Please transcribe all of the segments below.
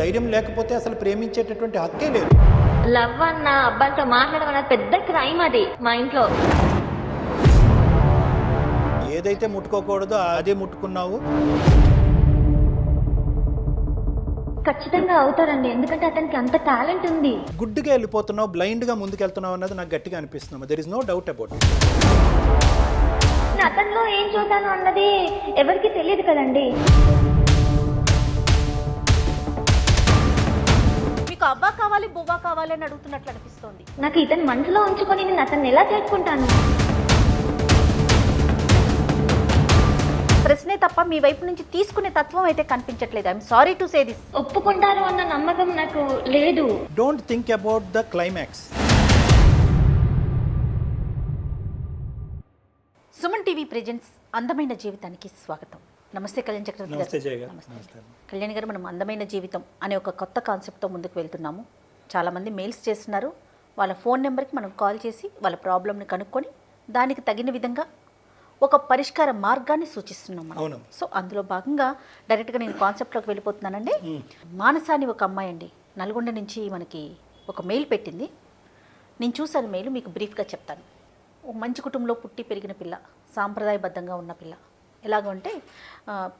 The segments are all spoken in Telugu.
ధైర్యం లేకపోతే అసలు ప్రేమించేటటువంటి హక్కే లేదు. లవ్ అన్న అబ్బాయితో మాట్లాడడం అన్నది పెద్ద క్రైమ్ అది మా ఇంట్లో. ఏదైతే ముట్టుకోకూడదో అదే ముట్టుకున్నావు. ఖచ్చితంగా అవుతారండి, ఎందుకంటే అతనికి అంత టాలెంట్ ఉంది. గుడ్డుగా వెళ్ళిపోతున్నావు, బ్లైండ్గా ముందుకెళ్తున్నావు అన్నది నాకు గట్టిగా అనిపిస్తున్నావు. There is no doubt about it. అతనిలో ఏం చూసాను అన్నది ఎవరికి తెలియదు కదండి. మీకు అబ్బా కావాలి బువ్వా కావాలి అని అడుగుతున్నట్లు అనిపిస్తోంది. నాకు ఇతని మనసులో ఉంచుకొని నేను అతన్ని ఎలా చేసుకుంటాను? ప్రశ్నే తప్ప మీ వైపు నుంచి తీసుకునే తత్వం అయితే కనిపించట్లేదు. I'm sorry to say this. ఒప్పుకుంటారు అన్న నమ్మకం నాకు లేదు. Don't think about the climax. Suman TV presents అందమైన జీవితానికి స్వాగతం. నమస్తే కళ్యాణ్ చక్రవర్తి నమస్తే జయ గారు. గారు. నమస్తే. కళ్యాణ్ గారు, మనం అందమైన జీవితం అనే ఒక కొత్త కాన్సెప్ట్తో ముందుకు వెళ్తున్నాము. చాలామంది మెయిల్స్ చేస్తున్నారు. వాళ్ళ ఫోన్ నెంబర్కి మనం కాల్ చేసి వాళ్ళ ప్రాబ్లమ్ని కనుక్కొని దానికి తగిన విధంగా ఒక పరిష్కార మార్గాన్ని సూచిస్తున్నాం మనం. సో అందులో భాగంగా డైరెక్ట్గా నేను కాన్సెప్ట్లోకి వెళ్ళిపోతున్నానండి. మానస అని ఒక అమ్మాయి అండి, నల్గొండ నుంచి మనకి ఒక మెయిల్ పెట్టింది. నేను చూసాను మెయిల్, మీకు బ్రీఫ్గా చెప్తాను. ఒక మంచి కుటుంబంలో పుట్టి పెరిగిన పిల్ల, సాంప్రదాయబద్ధంగా ఉన్న పిల్ల. ఎలాగంటే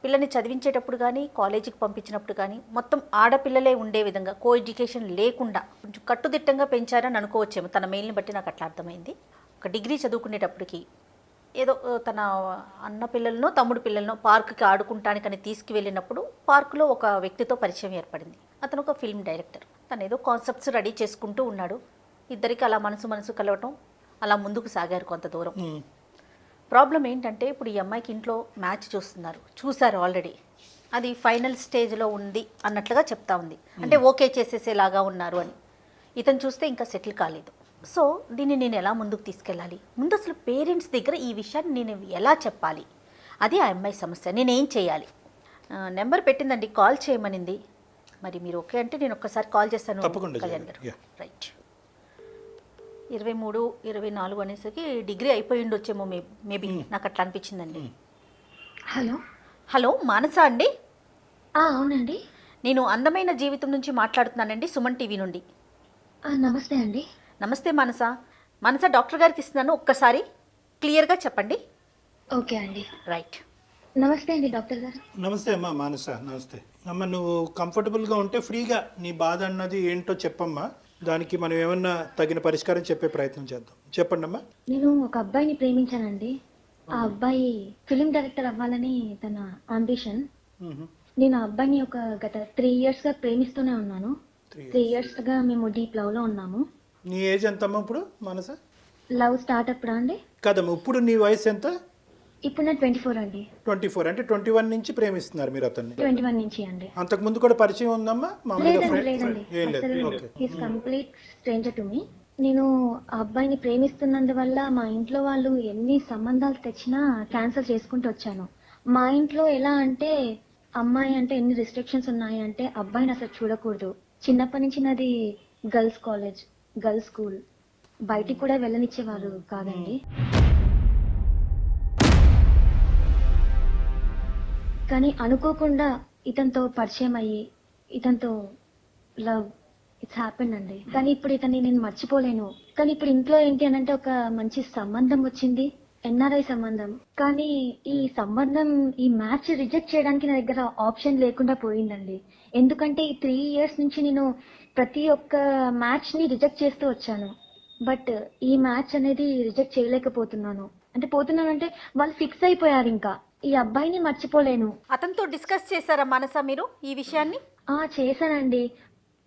పిల్లని చదివించేటప్పుడు కానీ కాలేజీకి పంపించినప్పుడు కానీ మొత్తం ఆడపిల్లలే ఉండే విధంగా, కో ఎడ్యుకేషన్ లేకుండా కొంచెం కట్టుదిట్టంగా పెంచారని అనుకోవచ్చేమో. తన మెయిల్ని బట్టి నాకు అట్లా అర్థమైంది. ఒక డిగ్రీ చదువుకునేటప్పటికి ఏదో తన అన్న పిల్లలను తమ్ముడు పిల్లలను పార్కుకి ఆడుకుంటానికని తీసుకువెళ్ళినప్పుడు పార్కులో ఒక వ్యక్తితో పరిచయం ఏర్పడింది. అతను ఒక ఫిల్మ్ డైరెక్టర్. తను ఏదో కాన్సెప్ట్స్ రెడీ చేసుకుంటూ ఉన్నాడు. ఇద్దరికి అలా మనసు కలవటం, అలా ముందుకు సాగారు కొంత దూరం. ప్రాబ్లం ఏంటంటే ఇప్పుడు ఈ అమ్మాయికి ఇంట్లో మ్యాచ్ చూశారు ఆల్రెడీ. అది ఫైనల్ స్టేజ్లో ఉంది అన్నట్లుగా చెప్తా ఉంది. అంటే ఓకే చేసేసేలాగా ఉన్నారు అని. ఇతను చూస్తే ఇంకా సెటిల్ కాలేదు. సో దీన్ని నేను ఎలా ముందుకు తీసుకెళ్ళాలి, ముందు అసలు పేరెంట్స్ దగ్గర ఈ విషయాన్ని నేను ఎలా చెప్పాలి, అది ఆ అమ్మాయి సమస్య. నేనేం చేయాలి? నెంబర్ పెట్టిందండి, కాల్ చేయమనింది. మరి మీరు ఓకే అంటే నేను ఒక్కసారి కాల్ చేస్తాను కళ్యాణ్ గారు. రైట్. 23, 24 అనేసరికి డిగ్రీ అయిపోయి ఉండొచ్చేమో మేబీ, నాకు అట్లా అనిపించిందండి. హలో మానస అండి? అవునండి, నేను అందమైన జీవితం నుంచి మాట్లాడుతున్నానండి, సుమన్ టీవీ నుండి. నమస్తే అండి. నమస్తే మానస డాక్టర్ గారికి ఇస్తున్నాను, ఒక్కసారి క్లియర్గా చెప్పండి. ఓకే అండి. రైట్. నమస్తే అండి డాక్టర్ గారు. నమస్తే అమ్మా మానస. నమస్తే అమ్మ. నువ్వు కంఫర్టబుల్గా ఉంటే ఫ్రీగా నీ బాధ అన్నది ఏంటో చెప్పమ్మా. దానికి మనం ఏమన్నా తగిన పరిష్కారం చెప్పే ప్రయత్నం చేద్దాం. చెప్పండి అమ్మా. నేను ఒక అబ్బాయిని ప్రేమించానండి. ఆ అబ్బాయి ఫిల్మ్ డైరెక్టర్ అవ్వాలని తన అంబిషన్. నేను ఆ అబ్బాయిని ఒక గత 3 years గా ప్రేమిస్తూనే ఉన్నాను. 3 years గా మేము డీప్ లవ్ లో ఉన్నాము. నీ ఏజ్ ఎంతమ్మా ఇప్పుడు మానస? లవ్ స్టార్ట్ అప్పుడా అండి? కదమ్మా, ఇప్పుడు నీ వయసు ఎంత? ఇప్పుడు నేను 24 అండి. 24 అంటే 21 నుంచి ప్రేమిస్తున్నారు మీరు అతన్ని? 21 నుంచి అండి. అంతకు ముందు కూడా పరిచయం ఉందమ్మా? లేదండి, he's complete stranger to me. నేను ఆ అబ్బాయిని ప్రేమిస్తున్నందువల్ల మా ఇంట్లో వాళ్ళు ఎన్ని సంబంధాలు తెచ్చినా క్యాన్సిల్ చేసుకుంటూ వచ్చాను. మా ఇంట్లో ఎలా అంటే, అమ్మాయి అంటే ఎన్ని రిస్ట్రిక్షన్స్ ఉన్నాయి అంటే, అబ్బాయిని అసలు చూడకూడదు. చిన్నప్పటి నుంచి నాది గర్ల్స్ కాలేజ్, గర్ల్స్ స్కూల్, బయటికి కూడా వెళ్ళనిచ్చేవారు కాదండి. కానీ అనుకోకుండా ఇతనితో పరిచయం అయ్యి ఇతనితో లవ్ ఇట్స్ హ్యాపెండ్ అండి. కానీ ఇప్పుడు ఇతన్ని నేను మర్చిపోలేను. కానీ ఇప్పుడు ఇంట్లో ఏంటి అని అంటే, ఒక మంచి సంబంధం వచ్చింది, NRI సంబంధం. కానీ ఈ సంబంధం, ఈ మ్యాచ్ రిజెక్ట్ చేయడానికి నా దగ్గర ఆప్షన్ లేకుండా పోయిందండి. ఎందుకంటే ఈ 3 years నుంచి నేను ప్రతి ఒక్క మ్యాచ్ ని రిజెక్ట్ చేస్తూ వచ్చాను. బట్ ఈ మ్యాచ్ అనేది రిజెక్ట్ చేయలేకపోతున్నాను. అంటే వాళ్ళు ఫిక్స్ అయిపోయారు. ఇంకా ఈ అబ్బాయిని మర్చిపోలేను. అతనితో డిస్కస్ చేశారా మానస మీరు ఈ విషయాన్ని? చేశానండి.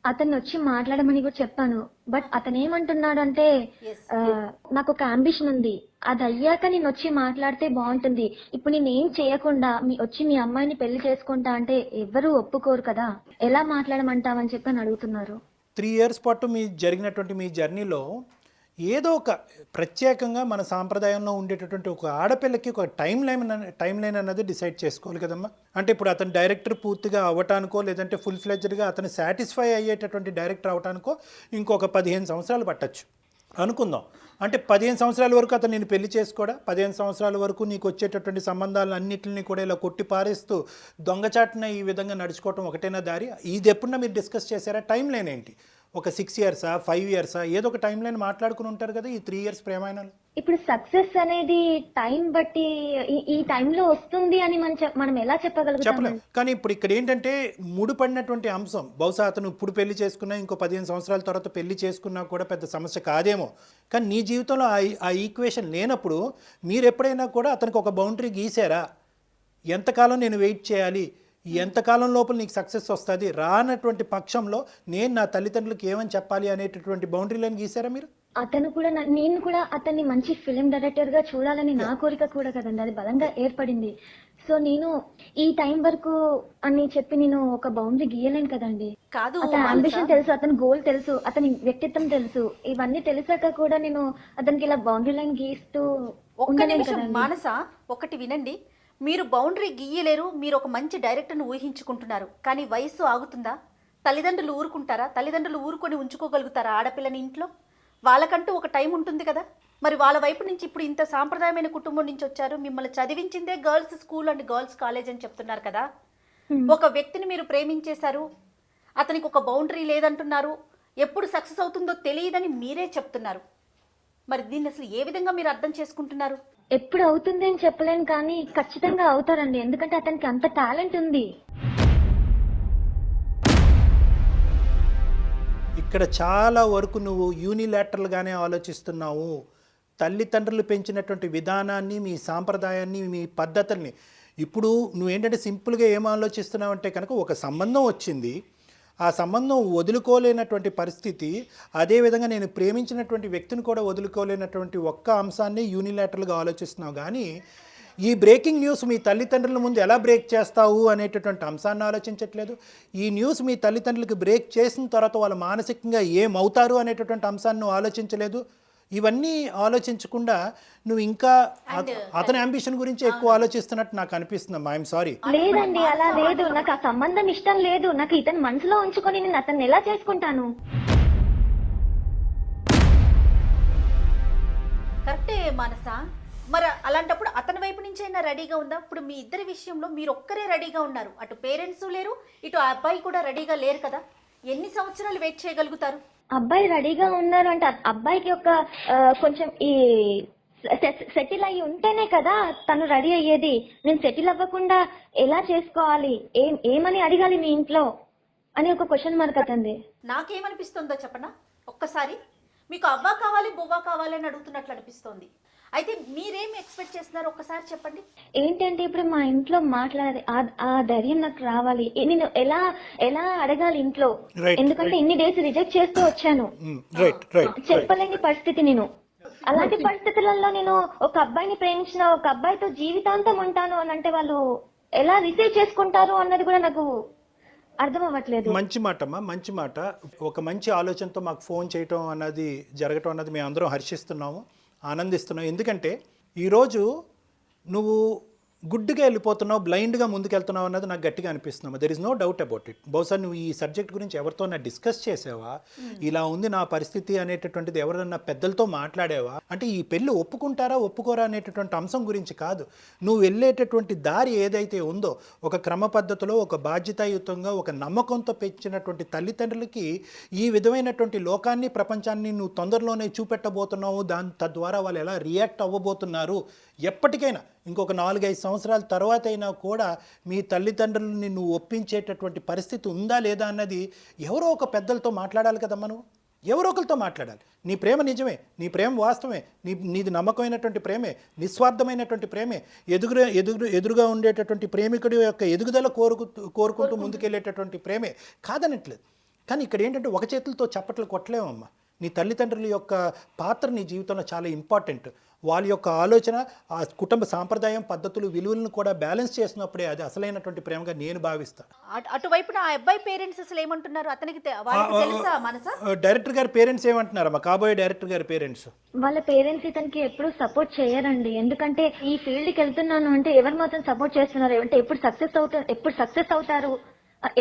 అతన్ని వచ్చి మాట్లాడమని కూడా చెప్పాను. బట్ అతను ఏమంటున్నాడు అంటే, నాకు ఒక అంబిషన్ ఉంది, అది అయ్యాక నేను వచ్చి మాట్లాడితే బాగుంటుంది. ఇప్పుడు నేను ఏం చేయకుండా వచ్చి మీ అమ్మాయిని పెళ్లి చేసుకుంటా అంటే ఎవరు ఒప్పుకోరు కదా, ఎలా మాట్లాడమంటావని చెప్పి అని అడుగుతున్నారు. 3 years పాటు జరిగినటువంటి మీ జర్నీలో ఏదో ఒక ప్రత్యేకంగా మన సాంప్రదాయంలో ఉండేటటువంటి ఒక ఆడపిల్లకి ఒక టైం లైన్ అన్నది డిసైడ్ చేసుకోవాలి కదమ్మా. అంటే ఇప్పుడు అతను డైరెక్టర్ పూర్తిగా అవ్వటానికో, లేదంటే ఫుల్ ఫ్లెడ్జ్డ్గా అతను సాటిస్ఫై అయ్యేటటువంటి డైరెక్టర్ అవ్వటానికో ఇంకొక 15 సంవత్సరాలు పట్టచ్చు అనుకుందాం. అంటే 15 సంవత్సరాల వరకు అతను నేను పెళ్లి చేసుకోడా? 15 సంవత్సరాల వరకు నీకు వచ్చేటటువంటి సంబంధాలను అన్నింటినీ కూడా ఇలా కొట్టి పారేస్తూ దొంగచాటున ఈ విధంగా నడుచుకోవటం ఒకటేనా దారి? ఇది ఎప్పుడన్నా మీరు డిస్కస్ చేశారా? టైం లైన్ ఏంటి? ఒక 6 ఇయర్సా, 5 ఇయర్సా, ఏదో ఒక టైం లైన్ మాట్లాడుకుని ఉంటారు కదా ఈ 3 ఇయర్స్ ప్రేమాయణాలు. ఇప్పుడు సక్సెస్ అనేది టైం బట్టి ఈ టైంలో వస్తుంది అని మనం ఎలా చెప్పగలుగుతాం? చెప్పలేం. కానీ ఇప్పుడు ఇక్కడ ఏంటంటే ముడిపడినటువంటి అంశం, బహుశా అతను ఇప్పుడు పెళ్లి చేసుకున్నా ఇంకో 15 సంవత్సరాల తర్వాత పెళ్లి చేసుకున్నా కూడా పెద్ద సమస్య కాదేమో. కానీ నీ జీవితంలో ఆ ఈక్వేషన్ లేనప్పుడు మీరు ఎప్పుడైనా కూడా అతనికి ఒక బౌండరీ గీసారా? ఎంతకాలం నేను వెయిట్ చేయాలి, ఎంతకాలం లోపల నీకు సక్సెస్ వస్తుంది, రానటువంటి పక్షంలో నేను నా తల్లిదండ్రులకు ఏమని చెప్పాలి అనేటటువంటి బౌండరీలను గీసారా మీరు? అతను కూడా నేను కూడా అతన్ని మంచి ఫిలిం డైరెక్టర్ గా చూడాలని నా కోరిక కూడా కదండి, అది బలంగా ఏర్పడింది. సో నేను ఈ టైం వరకు అని చెప్పి నేను ఒక బౌండరీ గీయలేను కదండి. కాదు, అతని అంబిషన్ తెలుసు, అతని గోల్ తెలుసు, అతని వ్యక్తిత్వం తెలుసు. ఇవన్నీ తెలిసాక కూడా నేను అతనికి ఇలా బౌండరీ లైన్ గీస్తూ ఒక్క ఉండలేను నిమిషం కదండి. మానస, ఒకటి వినండి. మీరు బౌండరీ గీయలేరు, మీరు ఒక మంచి డైరెక్టర్ని ఊహించుకుంటున్నారు, కానీ వయస్సు ఆగుతుందా? తల్లిదండ్రులు ఊరుకుంటారా? తల్లిదండ్రులు ఊరుకొని ఉంచుకోగలుగుతారా ఆడపిల్లని ఇంట్లో? వాళ్ళకంటూ ఒక టైం ఉంటుంది కదా. మరి వాళ్ళ వైపు నుంచి ఇప్పుడు ఇంత సాంప్రదాయమైన కుటుంబం నుంచి వచ్చారు, మిమ్మల్ని చదివించిందే girls school and girls college అని చెప్తున్నారు కదా. ఒక వ్యక్తిని మీరు ప్రేమించేశారు, అతనికి ఒక బౌండరీ లేదంటున్నారు, ఎప్పుడు సక్సెస్ అవుతుందో తెలియదని మీరే చెప్తున్నారు. మరి దీన్ని అసలు ఏ విధంగా మీరు అర్థం చేసుకుంటున్నారు? ఎప్పుడు అవుతుంది అని చెప్పలేను, కానీ ఖచ్చితంగా అవుతారండి. ఎందుకంటే అతనికి అంత టాలెంట్ ఉంది. ఇక్కడ చాలా వరకు నువ్వు యూనిలాటరల్గానే ఆలోచిస్తున్నావు. తల్లిదండ్రులు పెంచినటువంటి విధానాన్ని, మీ సాంప్రదాయాన్ని, మీ పద్ధతుల్ని ఇప్పుడు నువ్వేంటంటే సింపుల్గా ఏం ఆలోచిస్తున్నావు అంటే కనుక ఒక సంబంధం వచ్చింది, ఆ సంబంధం వదులుకోలేనటువంటి పరిస్థితి, అదేవిధంగా నేను ప్రేమించినటువంటి వ్యక్తిని కూడా వదులుకోలేనటువంటి ఒక్క అంశాన్ని యూనిలాటరల్గా ఆలోచిస్తున్నావు. కానీ ఈ బ్రేకింగ్ న్యూస్ మీ తల్లిదండ్రుల ముందు ఎలా బ్రేక్ చేస్తావు అనేటటువంటి అంశాన్ని ఆలోచించట్లేదు. ఈ న్యూస్ మీ తల్లిదండ్రులకు బ్రేక్ చేసిన తర్వాత వాళ్ళు మానసికంగా ఏమవుతారు అనేటటువంటి అంశాన్ని నువ్వు ఆలోచించలేదు. ఇవన్నీ ఆలోచించకుండా నువ్వు ఇంకా అతని అంబిషన్ గురించి ఎక్కువ ఆలోచిస్తున్నట్టు నాకు అనిపిస్తుంది. I'm sorry. లేదండి, అలా లేదు. నాకు ఆ సంబంధం ఇష్టం లేదు. నాకు ఇతను మనసులో ఉంచుకొని నేను అతన్ని ఎలా చేసుకుంటాను? కరెక్టే మానస. మరి అలాంటప్పుడు అతని వైపు నుంచి అయినా రెడీగా ఉందా? ఇప్పుడు మీ ఇద్దరి విషయంలో మీరు ఒక్కరే రెడీగా ఉన్నారు, అటు పేరెంట్స్ లేరు, ఇటు ఆ అబ్బాయి కూడా రెడీగా లేరు కదా. ఎన్ని సంవత్సరాలు వెయిట్ చేయగలుగుతారు? అబ్బాయి రెడీగా ఉన్నారు అంటే అబ్బాయికి ఒక కొంచెం ఈ సెటిల్ అయ్యి ఉంటేనే కదా తను రెడీ అయ్యేది. నేను సెటిల్ అవ్వకుండా ఎలా చేసుకోవాలి, ఏమని అడగాలి మీ ఇంట్లో అని ఒక క్వశ్చన్ మార్క్ అతంది. నాకేమనిపిస్తుందో చెప్పనా? ఒక్కసారి మీకు అవ్వా కావాలి బువ్వా కావాలి అని అడుగుతున్నట్లు అనిపిస్తోంది. అయితే మీరేమి ఎక్స్పెక్ట్ చేస్తున్నారు ఒక్కసారి చెప్పండి. ఏంటంటే ఇప్పుడు మా ఇంట్లో మాట్లాడే ఆ ధైర్యం నాకు రావాలి. నేను ఎలా అడగాలి ఇంట్లో? ఎందుకంటే ఇన్ని డేస్ రిజెక్ట్ చేస్తూ వచ్చాను, చెప్పలేని పరిస్థితి. నేను అలాంటి పరిస్థితులలో నేను ఒక అబ్బాయిని ప్రేమించిన, ఒక అబ్బాయితో జీవితాంతం ఉంటాను అని అంటే వాళ్ళు ఎలా రిసీవ్ చేసుకుంటారు అన్నది కూడా నాకు అర్థం అవ్వట్లేదు. మంచి మాట అమ్మా, మంచి మాట. ఒక మంచి ఆలోచనతో మాకు ఫోన్ చేయటం అన్నది జరగటం అన్నది మేము అందరం హర్షిస్తున్నాము, ఆనందిస్తున్నాం. ఎందుకంటే ఈరోజు నువ్వు గుడ్డుగా వెళ్ళిపోతున్నావు, బ్లైండ్గా ముందుకెళ్తున్నావు అన్నది నాకు గట్టిగా అనిపిస్తున్నావు. There is no doubt about it. బహుశా నువ్వు ఈ సబ్జెక్ట్ గురించి ఎవరితోనా డిస్కస్ చేసావా? ఇలా ఉంది నా పరిస్థితి అనేటటువంటిది ఎవరన్నా పెద్దలతో మాట్లాడేవా? అంటే ఈ పెళ్ళి ఒప్పుకుంటారా ఒప్పుకోరా అనేటటువంటి అంశం గురించి కాదు. నువ్వు వెళ్ళేటటువంటి దారి ఏదైతే ఉందో, ఒక క్రమ పద్ధతిలో, ఒక బాధ్యతాయుతంగా, ఒక నమ్మకంతో పెంచినటువంటి తల్లిదండ్రులకి ఈ విధమైనటువంటి లోకాన్ని, ప్రపంచాన్ని నువ్వు తొందరలోనే చూపెట్టబోతున్నావు. తద్వారా వాళ్ళు ఎలా రియాక్ట్ అవ్వబోతున్నారు, ఎప్పటికైనా ఇంకొక 4-5 సంవత్సరాల తర్వాత అయినా కూడా మీ తల్లిదండ్రులని నువ్వు ఒప్పించేటటువంటి పరిస్థితి ఉందా లేదా అన్నది ఎవరో ఒక పెద్దలతో మాట్లాడాలి కదమ్మా. నువ్వు ఎవరో ఒకరితో మాట్లాడాలి. నీ ప్రేమ నిజమే, నీ ప్రేమ వాస్తవమే, నీది నమ్మకమైనటువంటి ప్రేమే, నిస్వార్థమైనటువంటి ప్రేమే, ఎదురుగా ఉండేటటువంటి ప్రేమికుడి యొక్క ఎదుగుదల కోరుకుంటూ ముందుకెళ్ళేటటువంటి ప్రేమే కాదనట్లేదు. కానీ ఇక్కడ ఏంటంటే ఒక చేతులతో చప్పట్లు కొట్టలేమమ్మా. నీ తల్లిదండ్రుల యొక్క పాత్ర నీ జీవితంలో చాలా ఇంపార్టెంట్. వాళ్ళ యొక్క ఆలోచన, ఆ కుటుంబ సాంప్రదాయం, పద్ధతులు, విలువలను కూడా బ్యాలెన్స్ చేసినప్పుడే అది అసలైనటువంటి ప్రేమగా నేను భావిస్తాను. అటువైపున ఆ అబ్బాయి పేరెంట్స్ అసలు ఏమంటున్నారు? అతనికి తెలుసా మనసా? డైరెక్టర్ గారి పేరెంట్స్ ఏమంటున్నారమ్మా? కాబోయే డైరెక్టర్ గారి పేరెంట్స్ వాళ్ళ పేరెంట్స్ ఇతనికి ఎప్పుడు సపోర్ట్ చేయరండి. ఎందుకంటే ఈ ఫీల్డ్కి వెళ్తున్నాను అంటే ఎవరు మాత్రం సపోర్ట్ చేస్తున్నారు అంటే ఎప్పుడు సక్సెస్ అవుతారు,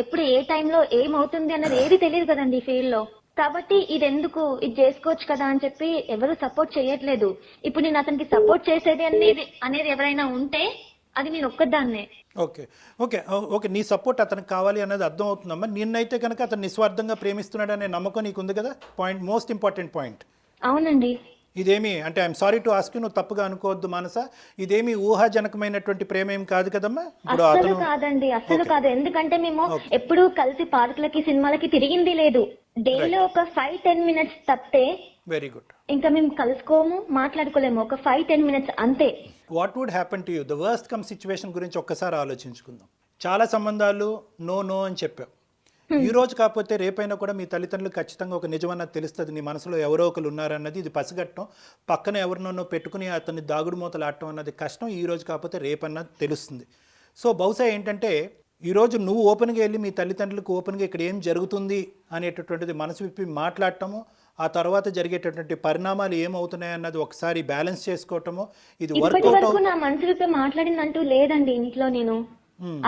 ఎప్పుడు ఏ టైంలో ఏమవుతుంది అన్నది ఏది తెలియదు కదండి ఈ ఫీల్డ్ లో. కాబట్టి ఇది ఎందుకు ఇది చేసుకోవచ్చు కదా అని చెప్పి ఎవరు సపోర్ట్ చేయట్లేదు. ఇప్పుడు నేను అతనికి సపోర్ట్ చేసేది అనేది ఎవరైనా ఉంటే అది నేను ఒక్కదాన్నే. ఓకే ఓకే ఓకే నీ సపోర్ట్ అతనికి కావాలి అనేది అర్థం అవుతుందమ్మా. నిన్నైతే కనుక అతను నిస్వార్థంగా ప్రేమిస్తున్నాడు అనే నమ్మకం నీకు ఉంది కదా. Point, most important point. అవునండి. ఇదేమి అంటే I'm sorry to ask you, నువ్వు తప్పుగా అనుకోవద్దు మానస, ఇదేమి ఊహాజనకమైనటువంటి ప్రేమ ఏం కాదు కదమ్మా. ఇప్పుడు అసలు అతను కాదండి, అసలు కాదు. ఎందుకంటే మేము ఎప్పుడు కలిసి పార్కులకి సినిమాలకి తిరిగింది లేదు. డైలీ ఒక 5-10 మినిట్స్ తప్పితే వెరీ గుడ్ ఇంకా మేము కలుసుకోము, మాట్లాడుకోలేము. ఒక 5-10 మినిట్స్ అంతే. What would happen to you, the worst come situation గురించి ఒక్కసారి ఆలోచించుకుందాం. చాలా సంబంధాలు నో నో అని చెప్పావు. ఈ రోజు కాకపోతే రేపైనా కూడా మీ తల్లిదండ్రులు ఖచ్చితంగా ఒక నిజమన్నది తెలుస్తుంది. నీ మనసులో ఎవరో ఒకరు ఉన్నారన్నది ఇది పసిగట్టడం, పక్కన ఎవరినో పెట్టుకుని అతన్ని దాగుడు మూతలు ఆడటం అన్నది కష్టం. ఈ రోజు కాకపోతే రేపన్నది తెలుస్తుంది. సో బహుశా ఏంటంటే ఈరోజు నువ్వు ఓపెన్గా వెళ్ళి మీ తల్లిదండ్రులకు ఓపెన్గా ఇక్కడ ఏం జరుగుతుంది అనేటటువంటిది మనసు విప్పి మాట్లాడటము, ఆ తర్వాత జరిగేటటువంటి పరిణామాలు ఏమవుతున్నాయి అన్నది ఒకసారి బ్యాలెన్స్ చేసుకోవటము, ఇది ఇప్పటి వర్కౌట్ వరకు నా మనసు విప్పి మాట్లాడిందంటూ లేదండి ఇంట్లో. నేను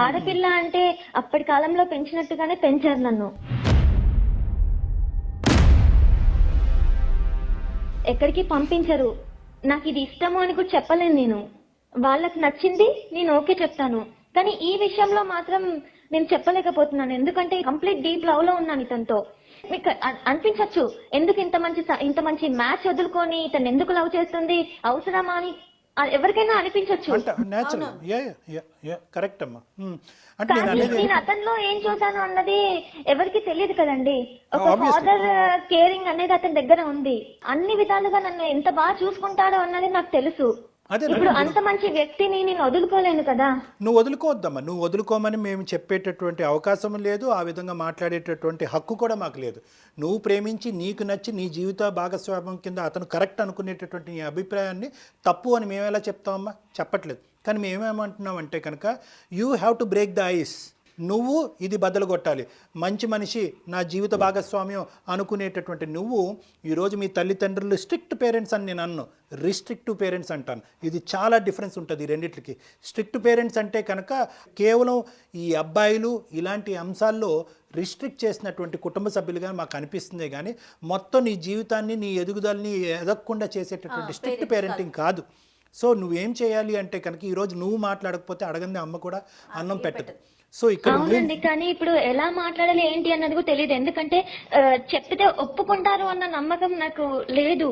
ఆడపిల్ల అంటే అప్పటి కాలంలో పెంచినట్టుగానే పెంచారు నన్ను. ఎక్కడికి పంపించరు. నాకు ఇది ఇష్టము అని కూడా చెప్పలేను నేను. వాళ్ళకి నచ్చింది నేను ఓకే చెప్తాను, కానీ ఈ విషయంలో మాత్రం నేను చెప్పలేకపోతున్నాను. ఎందుకంటే కంప్లీట్ డీప్ లవ్ లో ఉన్నాను ఇతనితో. మీకు అనిపించచ్చు ఎందుకు ఇంత మంచి మ్యాచ్ వదులుకొని ఇతను ఎందుకు లవ్ చేస్తుంది, అవసరమా అని ఎవరికైనా అనిపించచ్చు. కరెక్ట్ అమ్మా. అంటే నేను అతనిలో ఏం చూసాను అన్నది ఎవరికి తెలియదు కదండి. ఒక ఫాదర్ కేరింగ్ అనేది అతని దగ్గర ఉంది. అన్ని విధాలుగా నన్ను ఎంత బాగా చూసుకుంటాడో అన్నది నాకు తెలుసు. ఇప్పుడు అంత మంచి వ్యక్తిని నేను వదులుకోలేను కదా. నువ్వు వదులుకోవద్దమ్మా, నువ్వు వదులుకోమని మేము చెప్పేటటువంటి అవకాశం లేదు, ఆ విధంగా మాట్లాడేటటువంటి హక్కు కూడా మాకు లేదు. నువ్వు ప్రేమించి నీకు నచ్చి నీ జీవిత భాగస్వామ్యం కింద అతను కరెక్ట్ అనుకునేటటువంటి నీ అభిప్రాయాన్ని తప్పు అని మేము ఎలా చెప్తామమ్మా? చెప్పట్లేదు. కానీ మేమేమంటున్నాం అంటే కనుక you have to break the ice. నువ్వు ఇది బద్దలు కొట్టాలి. మంచి మనిషి, నా జీవిత భాగస్వామ్యం అనుకునేటటువంటి నువ్వు ఈరోజు మీ తల్లిదండ్రులు స్ట్రిక్ట్ పేరెంట్స్ అని నేను అన్ను, రిస్ట్రిక్టివ్ పేరెంట్స్ అంటాను. ఇది చాలా డిఫరెన్స్ ఉంటుంది ఈ రెండిట్లకి. స్ట్రిక్ట్ పేరెంట్స్ అంటే కనుక కేవలం ఈ అబ్బాయిలు ఇలాంటి అంశాల్లో రిస్ట్రిక్ట్ చేసినటువంటి కుటుంబ సభ్యులుగా మాకు అనిపిస్తుంది, కానీ మొత్తం నీ జీవితాన్ని నీ ఎదుగుదలని ఎదగకుండా చేసేటటువంటి స్ట్రిక్ట్ పేరెంటింగ్ కాదు. సో నువ్వేం చేయాలి అంటే కనుక ఈరోజు నువ్వు మాట్లాడకపోతే అడగంది అమ్మ కూడా అన్నం పెట్టదు. సో ఇక్కడ అవునండి, కానీ ఇప్పుడు ఎలా మాట్లాడాలి ఏంటి అన్నది కూడా తెలియదు. ఎందుకంటే చెప్తే ఒప్పుకుంటారు అన్న నమ్మకం నాకు లేదు.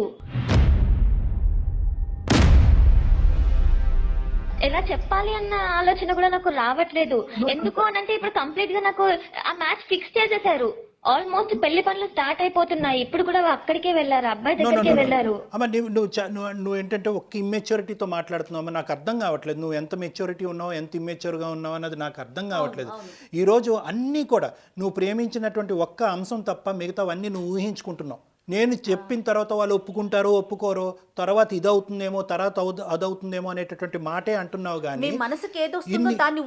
ఎలా చెప్పాలి అన్న ఆలోచన కూడా నాకు రావట్లేదు. ఎందుకు అనంటే ఇప్పుడు కంప్లీట్ గా నాకు ఆ మ్యాచ్ ఫిక్స్ చేసేసారు. ఆల్మోస్ట్ పెళ్లి పనులు స్టార్ట్ అయిపోతున్నాయి. ఇప్పుడు కూడా అక్కడికే వెళ్ళారు, అబ్బాయి దగ్గరికే వెళ్ళారు. అమ్మ నువ్వు ఏంటంటే ఒక్క ఇమ్మెచ్యూరిటీతో మాట్లాడుతున్నావు. నాకు అర్థం కావట్లేదు నువ్వు ఎంత మెచ్యూరిటీ ఉన్నావు, ఎంత ఇమ్మెచ్యూర్గా ఉన్నావు అన్నది నాకు అర్థం కావట్లేదు. ఈరోజు అన్నీ కూడా నువ్వు ప్రేమించినటువంటి ఒక్క అంశం తప్ప మిగతావన్నీ నువ్వు ఊహించుకుంటున్నావు. నేను చెప్పిన తర్వాత వాళ్ళు ఒప్పుకుంటారో ఒప్పుకోరో, తర్వాత ఇదవుతుందేమో తర్వాత అదవుతుందేమో అనేటటువంటి మాటే అంటున్నావు, కానీ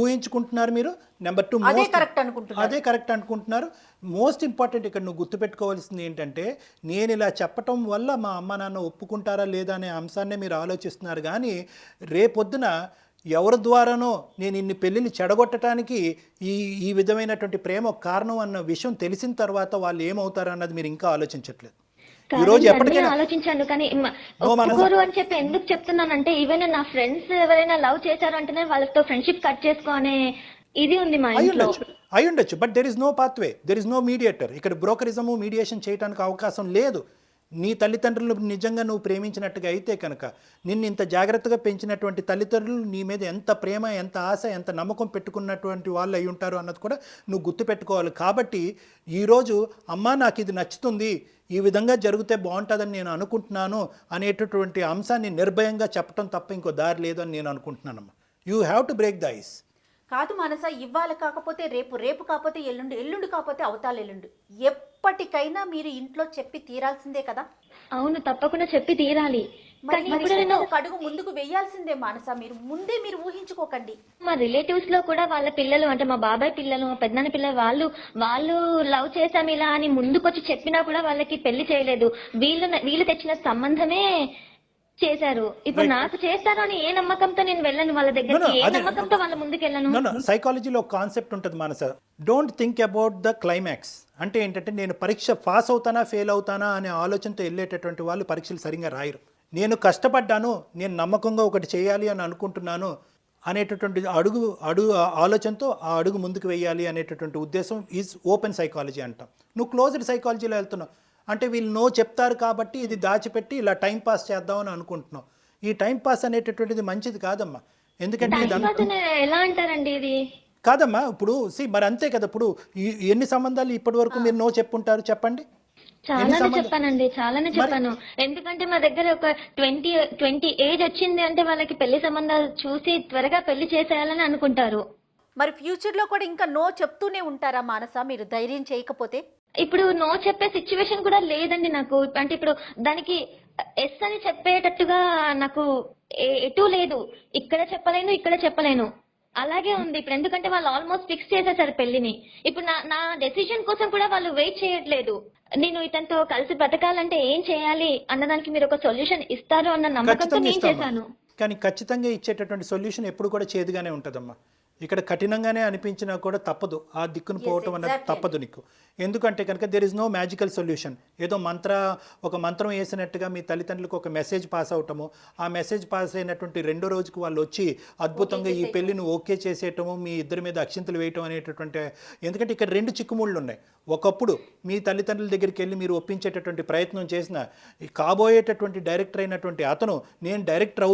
ఊహించుకుంటున్నారు మీరు. నెంబర్ 2 అదే కరెక్ట్ అనుకుంటున్నారు. మోస్ట్ ఇంపార్టెంట్ ఇక్కడ నువ్వు గుర్తుపెట్టుకోవాల్సింది ఏంటంటే, నేను ఇలా చెప్పటం వల్ల మా అమ్మ నాన్న ఒప్పుకుంటారా లేదా అనే అంశాన్నే మీరు ఆలోచిస్తున్నారు, కానీ రేపొద్దున ఎవరి ద్వారానో నేను ఇన్ని పెళ్ళిళ్ళు చెడగొట్టడానికి ఈ విధమైనటువంటి ప్రేమ కారణం అన్న విషయం తెలిసిన తర్వాత వాళ్ళు ఏమవుతారు అన్నది మీరు ఇంకా ఆలోచించట్లేదు. ఈ రోజు ఎప్పటికైనా ఆలోచించాను, కానీ ఒప్పుకోరు అని చెప్పి ఎందుకు చెప్తున్నానంటే, ఈవెన్ నా ఫ్రెండ్స్ ఎవరైనా లవ్ చేశారు అంటేనే వాళ్ళతో ఫ్రెండ్షిప్ కట్ చేసుకోనే ఇది ఉంది మా ఇంట్లో. అయి ఉండొచ్చు, but there is no pathway, there is no mediator. ఇక్కడ బ్రోకరిజము మీడియేషన్ చేయడానికి అవకాశం లేదు. నీ తల్లిదండ్రులు నిజంగా నువ్వు ప్రేమించినట్టుగా అయితే కనుక, నిన్ను ఇంత జాగ్రత్తగా పెంచినటువంటి తల్లిదండ్రులు నీ మీద ఎంత ప్రేమ, ఎంత ఆశ, ఎంత నమ్మకం పెట్టుకున్నటువంటి వాళ్ళు అయి ఉంటారు అన్నది కూడా నువ్వు గుర్తుపెట్టుకోవాలి. కాబట్టి ఈరోజు అమ్మ నాకు ఇది నచ్చుతుంది, ఈ విధంగా జరిగితే బాగుంటుందని నేను అనుకుంటున్నాను అనేటటువంటి అంశాన్ని నిర్భయంగా చెప్పడం తప్ప ఇంకో దారి లేదు అని నేను అనుకుంటున్నానమ్మా. You have to break the ice. కాదు మానస, ఇవాళ కాకపోతే రేపు, రేపు కాకపోతే ఎల్లుండి, ఎల్లుండి కాకపోతే అవతాల ఎల్లుండి, ఎప్పటికైనా మీరు ఇంట్లో చెప్పి తీరాల్సిందే కదా. అవును, తప్పకుండా చెప్పి తీరాలి. అడుగు ముందుకు వెయ్యాల్సిందే మానస. మీరు ఊహించుకోకండి. మా రిలేటివ్స్ లో కూడా వాళ్ళ పిల్లలు, అంటే మా బాబాయ్ పిల్లలు, మా పెద్దనాన్న పిల్లలు, వాళ్ళు లవ్ చేసాం ఇలా అని ముందుకొచ్చి చెప్పినా కూడా వాళ్ళకి పెళ్లి చేయలేదు. వీళ్ళు తెచ్చిన సంబంధమే చేశారు. ఇప్పుడు నాకు చేస్తారు అని ఏ నమ్మకంతో నేను వెళ్ళను వాళ్ళ No, దగ్గరికి, no, ఏ అదే- నమ్మకంతో వాళ్ళ ముందుకు వెళ్ళను. నో సైకాలజీలో ఒక కాన్సెప్ట్ ఉంటుంది మనస, don't think about the climax. అంటే ఏంటంటే నేను పరీక్ష పాస్ అవుతానా ఫెయిల్ అవుతానా అనే ఆలోచనతో వెళ్ళేటటువంటి వాళ్ళు పరీక్షలు సరిగ్గా రాయరు. నేను కష్టపడ్డాను, నేను నమ్మకంగా ఒకటి చేయాలి అని అనుకుంటున్నాను అనేటటువంటి అడుగు ఆలోచనతో ఆ అడుగు ముందుకు వేయాలి అనేటటువంటి ఉద్దేశం ఈజ్ ఓపెన్ సైకాలజీ అంటాం. నువ్వు క్లోజ్డ్ సైకాలజీలో వెళ్తున్నావు అంటే వీళ్ళు నో చెప్తారు కాబట్టి ఇది దాచిపెట్టి ఇలా టైం పాస్ చేద్దామని అనుకుంటున్నావు. ఈ టైం పాస్ అనేటటువంటిది మంచిది కాదమ్మా. ఎందుకంటే టైం ఇదంతా పాస్ అని ఎలా అంటారండి ఇది? కాదమ్మా. ఇప్పుడు మరి అంతే కదా, ఇప్పుడు ఎన్ని సంబంధాలు ఇప్పటి వరకు మీరు నో చెప్పుంటారు చెప్పండి. చాలానే చెప్పానండి, చాలానే చెప్పాను. ఎందుకంటే మా దగ్గర ఒక 20 ఏజ్ వచ్చింది అంటే వాళ్ళకి పెళ్లి సంబంధాలు చూసి త్వరగా పెళ్లి చేసేయాలని అనుకుంటారు. మరి ఫ్యూచర్లో కూడా ఇంకా నో చెప్తూనే ఉంటారా మానస మీరు ధైర్యం చేయకపోతే? ఇప్పుడు నో చెప్పే సిచ్యువేషన్ కూడా లేదండి నాకు. అంటే ఇప్పుడు దానికి ఎస్ అని చెప్పేటట్టుగా నాకు ఎటు లేదు. ఇక్కడ చెప్పలేను, ఇక్కడ చెప్పలేను, అలాగే ఉంది ఇప్పుడు. ఎందుకంటే వాళ్ళు ఆల్మోస్ట్ ఫిక్స్ చేసేసారు పెళ్లిని. ఇప్పుడు నా డెసిషన్ కోసం కూడా వాళ్ళు వెయిట్ చేయట్లేదు. నేను ఇతనితో కలిసి బ్రతకాలంటే ఏం చేయాలి అన్నదానికి మీరు ఒక సొల్యూషన్ ఇస్తారు అన్న నమ్మకంతో ఖచ్చితంగా నేను ఇస్తామా. చేశాను. కానీ ఖచ్చితంగా ఇచ్చేటటువంటి సొల్యూషన్ ఎప్పుడు కూడా చేదుగానే ఉంటుందమ్మా. ఇక్కడ కఠినంగానే అనిపించినా కూడా తప్పదు, ఆ దిక్కును పోవటం అనేది exactly. తప్పదు నీకు. ఎందుకంటే కనుక there is no magical solution. ఏదో ఒక మంత్రం వేసినట్టుగా మీ తల్లిదండ్రులకు ఒక మెసేజ్ పాస్ అవటము, ఆ మెసేజ్ పాస్ అయినటువంటి రెండో రోజుకు వాళ్ళు వచ్చి అద్భుతంగా ఈ పెళ్లిని ఓకే చేసేయటము, మీ ఇద్దరి మీద అక్షింతలు వేయటం అనేటటువంటి. ఎందుకంటే ఇక్కడ రెండు చిక్కుముళ్ళు ఉన్నాయి. ఒకప్పుడు మీ తల్లిదండ్రుల దగ్గరికి వెళ్ళి మీరు ఒప్పించేటటువంటి ప్రయత్నం చేసిన ఈ కాబోయేటటువంటి డైరెక్టర్ అయినటువంటి అతను నేను డైరెక్టర్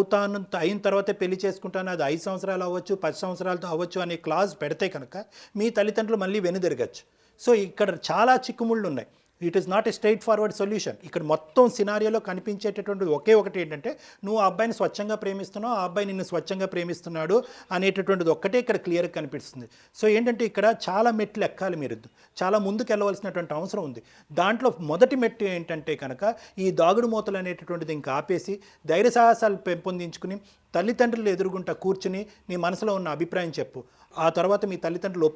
అయిన తర్వాతే పెళ్లి చేసుకుంటాను, అది 5 సంవత్సరాలు అవ్వచ్చు 10 సంవత్సరాలతో అవ్వచ్చు అనే క్లాజ్ పెడితే కనుక మీ తల్లిదండ్రులు మళ్ళీ వెనుదిరగచ్చు. సో ఇక్కడ చాలా చిక్కుముళ్ళు ఉన్నాయి. It is not a straight forward solution. ఇక్కడ మొత్తం సినారియోలో కనిపించేటటువంటి ఒకటి ఏంటంటే నువ్వు ఆ అబ్బాయిని స్వచ్ఛంగా ప్రేమిస్తున్నావు, ఆ అబ్బాయి నిన్ను స్వచ్ఛంగా ప్రేమిస్తున్నాడు అనేటటువంటిది ఒక్కటే ఇక్కడ క్లియర్గా కనిపిస్తుంది. సో ఏంటంటే ఇక్కడ చాలా మెట్లు ఎక్కాలి, మీరు చాలా ముందుకు వెళ్ళవలసినటువంటి అవసరం ఉంది. దాంట్లో మొదటి మెట్టు ఏంటంటే కనుక ఈ దాగుడు మూతలు అనేటటువంటిది ఇంకా ఆపేసి ధైర్య సాహసాలు పెంపొందించుకుని తల్లిదండ్రులు ఎదురుగుంటా కూర్చుని నీ మనసులో ఉన్న అభిప్రాయం చెప్పు. ఆ తర్వాత మీ తల్లిదండ్రులు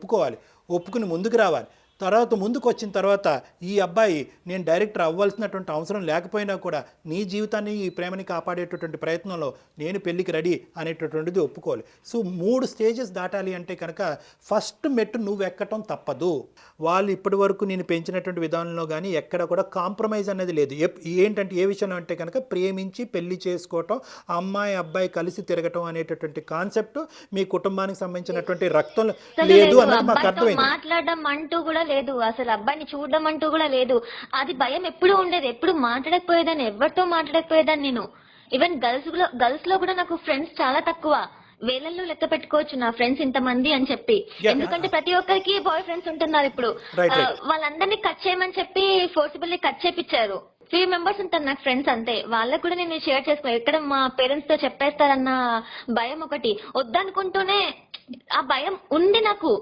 ఒప్పుకుని ముందుకు రావాలి. తర్వాత ముందుకు వచ్చిన తర్వాత ఈ అబ్బాయి నేను డైరెక్టర్ అవ్వాల్సినటువంటి అవసరం లేకపోయినా కూడా నీ జీవితాన్ని ఈ ప్రేమని కాపాడేటటువంటి ప్రయత్నంలో నేను పెళ్ళికి రెడీ అనేటటువంటిది ఒప్పుకోవాలి. సో 3 స్టేజెస్ దాటాలి అంటే కనుక ఫస్ట్ మెట్టు నువ్వు ఎక్కటం తప్పదు. వాళ్ళు ఇప్పటి వరకు నేను పెంచినటువంటి విధానంలో కానీ ఎక్కడ కూడా కాంప్రమైజ్ అనేది లేదు. ఏంటంటే ఏ విషయంలో అంటే కనుక ప్రేమించి పెళ్లి చేసుకోవటం, అమ్మాయి అబ్బాయి కలిసి తిరగటం అనేటటువంటి కాన్సెప్ట్ మీ కుటుంబానికి సంబంధించినటువంటి రక్తం లేదు అన్నది మాకు అర్థమైంది. మాట్లాడడం అంటూ కూడా లేదు, అసలు అబ్బాయిని చూడడం అంటూ కూడా లేదు. అది భయం ఎప్పుడు ఉండేది, ఎప్పుడు మాట్లాడకపోయేదాన్ని, ఎవరితో మాట్లాడకపోయేదాన్ని నేను. ఈవెన్ గర్ల్స్ లో కూడా నాకు ఫ్రెండ్స్ చాలా తక్కువ, వేలల్లో లెక్క పెట్టుకోవచ్చు నా ఫ్రెండ్స్ ఇంతమంది అని చెప్పి. ఎందుకంటే ప్రతి ఒక్కరికి బాయ్ ఫ్రెండ్స్ ఉంటున్నారు ఇప్పుడు. వాళ్ళందరినీ కట్ చేయమని చెప్పి ఫోర్సిబుల్లీ కట్ చేపించారు. 3 మెంబర్స్ ఉంటారు నాకు ఫ్రెండ్స్ అంతే. వాళ్ళకు కూడా నేను షేర్ చేసుకో, ఎక్కడ మా పేరెంట్స్ తో చెప్పేస్తారన్న భయం ఒకటి వద్దనుకుంటూనే ఆ భయం ఉంది నాకు.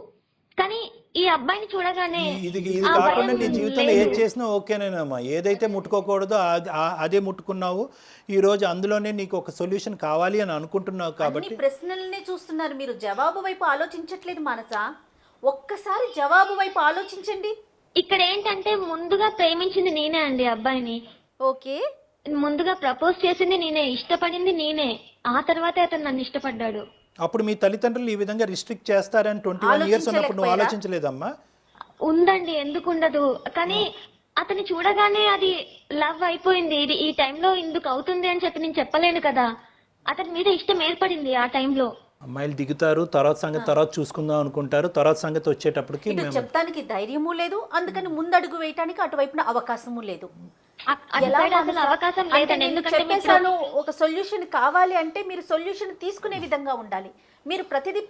కానీ ఈ అబ్బాయిని చూడగానే ఇది కాకుండా నీ జీవితంలో ఏది చేసినా ఓకేనేనమ్మా. ఏదైతే ముట్టుకోకూడదో అదే ముట్టుకున్నావు. ఈ రోజు అందులోనే నీకు ఒక సొల్యూషన్ కావాలి అని అనుకుంటున్నావు కాబట్టి ప్రశ్నలనే చూస్తున్నారు మీరు, జవాబు వైపు ఆలోచించట్లేదు మానస. ఒక్కసారి జవాబు వైపు ఆలోచించండి. ఇక్కడ ఏంటంటే ముందుగా ప్రేమించింది నేనే అండి అబ్బాయిని. ఓకే, ముందుగా ప్రపోజ్ చేసింది నేనే, ఇష్టపడింది నేనే, ఆ తర్వాతే అతను నన్ను ఇష్టపడ్డాడు. అప్పుడు మీ తల్లిదండ్రులు ఈ విధంగా రిస్ట్రిక్ట్ చేస్తారని 21 ఇయర్స్ ఉన్నప్పుడు నువ్వు ఆలోచించలేదమ్మా? ఉందండి, ఎందుకు ఉండదు. కానీ అతన్ని చూడగానే అది లవ్ అయిపోయింది. ఇది ఈ టైంలో ఇందుకు అవుతుంది అని చెప్పి నేను చెప్పలేను కదా. అతని మీద ఇష్టం ఏర్పడింది ఆ టైంలో. అమ్మాయిలు దిగుతారు, తర్వాత సంగతి తర్వాత చూసుకుందాం అనుకుంటారు. తర్వాత సంగతి వచ్చేటప్పటికి ఇటు చెప్తానికి ధైర్యము లేదు, అందుకని ముందడుగు వేయటానికి అటువైపున అవకాశము లేదు. అసలు అవకాశం లేదండి. ఎందుకంటే చెప్పేసాను, ఒక సొల్యూషన్ కావాలి అంటే మీరు సొల్యూషన్ తీసుకునే విధంగా ఉండాలి. మీరు ప్రతిదీ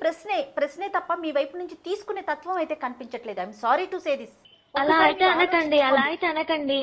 ప్రశ్నే తప్ప మీ వైపు నుంచి తీసుకునే తత్వం అయితే కనిపించట్లేదు. I'm sorry to say this. అలా అయితే అనకండి.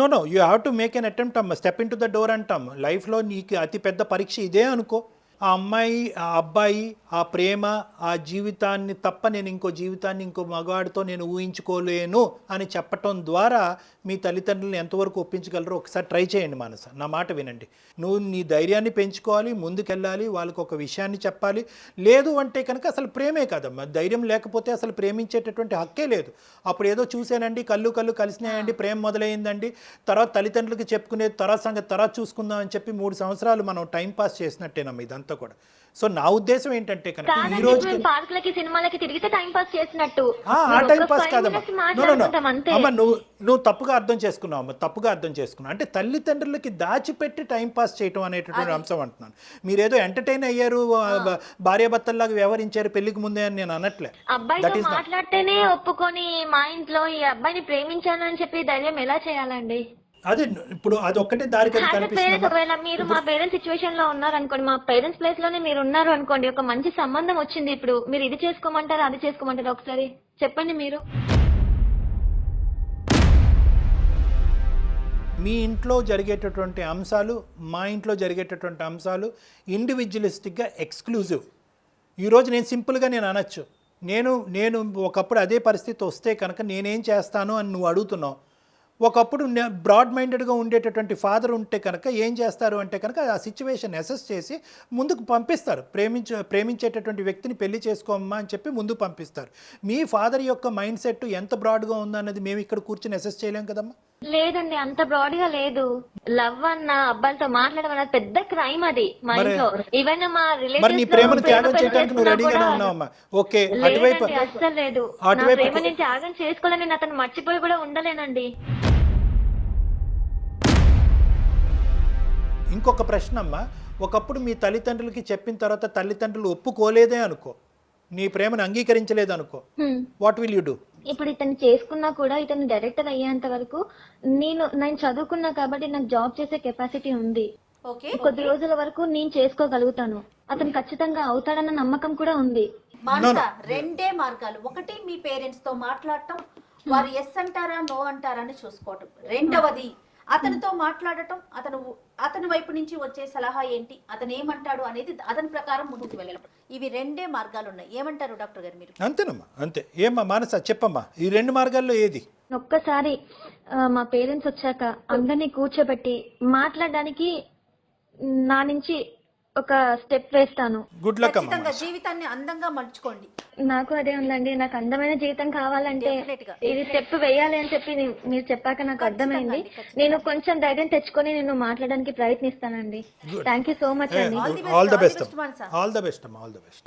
No you have to make an attempt అమ్మ. Step in to the door అంటాం. లైఫ్లో నీకు అతి పెద్ద పరీక్ష ఇదే అనుకో. ఆ అమ్మాయి ఆ అబ్బాయి ఆ ప్రేమ ఆ జీవితాన్ని తప్ప నేను ఇంకో జీవితాన్ని ఇంకో మగవాడితో నేను ఊహించుకోలేను అని చెప్పటం ద్వారా మీ తల్లిదండ్రులను ఎంతవరకు ఒప్పించగలరో ఒకసారి ట్రై చేయండి మానస. నా మాట వినండి. నువ్వు నీ ధైర్యాన్ని పెంచుకోవాలి, ముందుకెళ్ళాలి, వాళ్ళకి ఒక విషయాన్ని చెప్పాలి. లేదు అంటే కనుక అసలు ప్రేమే కాదమ్మా. ధైర్యం లేకపోతే అసలు ప్రేమించేటటువంటి హక్కే లేదు. అప్పుడు ఏదో చూశానండి, కళ్ళు కలిసినాయండి, ప్రేమ మొదలైందండి, తర్వాత తల్లిదండ్రులకి చెప్పుకునేది తర్వాత సంగతి తర్వాత చూసుకుందాం అని చెప్పి 3 సంవత్సరాలు మనం టైం పాస్ చేసినట్టేనమ్మా ఇదంతా కూడా. సో నా ఉద్దేశం ఏంటంటే కనుక ఈ రోజు పార్కులకి సినిమాలకి తిరిగితే టైం పాస్ చేసినట్టు ఆ టైం పాస్ కాదమ్మా. అంతే. అమ్మ నువ్వు తప్పుగా అర్థం చేసుకున్నావు అమ్మ, తప్పుగా అర్థం చేసుకున్నావు. అంటే తల్లిదండ్రులకి దాచిపెట్టి టైం పాస్ చేయటం అనేటటువంటి అంశం అంటున్నాను. మీరేదో ఎంటర్టైన్ అయ్యారు, భార్యాభర్తల్లాగా వ్యవహరించారు పెళ్లికి ముందే అని నేను అనట్లే. అబ్బాయితో మాట్లాడితేనే ఒప్పుకొని మా ఇంట్లో ఈ అబ్బాయిని ప్రేమించాను అని చెప్పి ధైర్యం ఎలా చేయాలండి? అదే ఇప్పుడు అది ఒక్కటే దారి కదా కనిపిస్తుంది. ఒకవేళ మీరు మా పేరెంట్స్ సిచ్యువేషన్ లో ఉన్నారు అనుకోండి, మా పేరెంట్స్ ప్లేస్ లోనే మీరు ఉన్నారు అనుకోండి, ఒక మంచి సంబంధం వచ్చింది, ఇప్పుడు మీరు ఇది చేసుకోమంటారా అది చేసుకోమంటారా ఒకసారి చెప్పండి మీరు. మీ ఇంట్లో జరిగేటటువంటి అంశాలు మా ఇంట్లో జరిగేటటువంటి అంశాలు ఇండివిజువలిస్టిక్గా ఎక్స్క్లూజివ్. ఈరోజు నేను సింపుల్గా నేను అనొచ్చు, నేను ఒకప్పుడు అదే పరిస్థితి వస్తే కనుక నేనేం చేస్తాను అని నువ్వు అడుగుతున్నావు. ఒకప్పుడు బ్రాడ్ మైండెడ్గా ఉండేటటువంటి ఫాదర్ ఉంటే కనుక ఏం చేస్తారు అంటే కనుక ఆ సిచ్యువేషన్ అసెస్ చేసి ముందుకు పంపిస్తారు. ప్రేమించేటటువంటి వ్యక్తిని పెళ్లి చేసుకోమ్మా అని చెప్పి ముందుకు పంపిస్తారు. మీ ఫాదర్ యొక్క మైండ్ సెట్ ఎంత బ్రాడ్గా ఉందన్నది మేము ఇక్కడ కూర్చొని అసెస్ చేయలేం కదమ్మా. లేదండి, అంత బ్రాడ్ గా లేదు. లవ్ అన్న అబ్బాయిలతో మాట్లాడడం అన్నది పెద్ద క్రైమ్ అది మా ఇంట్లో. ఈవెన్ మా మరి నీ ప్రేమను త్యాగం చేయడానికి నువ్వు రెడీగానే ఉన్నావమ్మా? ఓకే, అటువైపు అస్సలు లేదు. నా ప్రేమ నేను త్యాగం చేసుకోవాలని నేను అతను మర్చిపోయి కూడా ఉండలేనండి. ఇంకొక ప్రశ్న అమ్మా, ఒకప్పుడు మీ తల్లిదండ్రులకి చెప్పిన తర్వాత తల్లిదండ్రులు ఒప్పుకోలేదే అనుకో, నీ ప్రేమను అంగీకరించలేదు అనుకో, వాట్ విల్ యూ డూ? ఇప్పుడు ఇతను చేసుకున్నా కూడా ఇతను డైరెక్టర్ అయ్యేంత వరకు నేను చదువుకున్నా కాబట్టి నాకు జాబ్ చేసే కెపాసిటీ ఉంది. కొద్ది రోజుల వరకు నేను చేసుకోగలుగుతాను. అతను ఖచ్చితంగా అవుతాడన్న నమ్మకం కూడా ఉంది. రెండే మార్గాలు. ఒకటి మీ పేరెంట్స్ తో మాట్లాడటం, వారు ఎస్ అంటారా నో అంటారా అని చూసుకోవటం. రెండవది అతనితో మాట్లాడటం, అతని వైపు నుంచి వచ్చే సలహా ఏంటి, అతను ఏమంటాడు అనేది అతని ప్రకారం ముందుకు వెళ్ళడం. ఇవి రెండే మార్గాలు ఉన్నాయి. ఏమంటారు డాక్టర్ గారు మీరు? అంతేనమ్మా, అంతే. ఏమ్మా మానస చెప్పమ్మా, ఈ 2 మార్గాల్లో ఏది? ఒక్కసారి మా పేరెంట్స్ వచ్చాక అందరినీ కూర్చోబెట్టి మాట్లాడడానికి నా నుంచి ఒక స్టెప్ వేస్తాను. గుడ్ లక్ అమ్మా. ఖచ్చితంగా జీవితాన్ని అందంగా మలుచుకోండి. నాకు అదే ఉందండి, నాకు అందమైన జీవితం కావాలంటే ఇది స్టెప్ వేయాలి అని చెప్పి మీరు చెప్పాక నాకు అర్థమైంది. నేను కొంచెం ధైర్యం తెచ్చుకొని నేను మాట్లాడడానికి ప్రయత్నిస్తానండి. థ్యాంక్ యూ సో మచ్ అండి. All the best. All the best అమ్మా, ఆల్ ద బెస్ట్.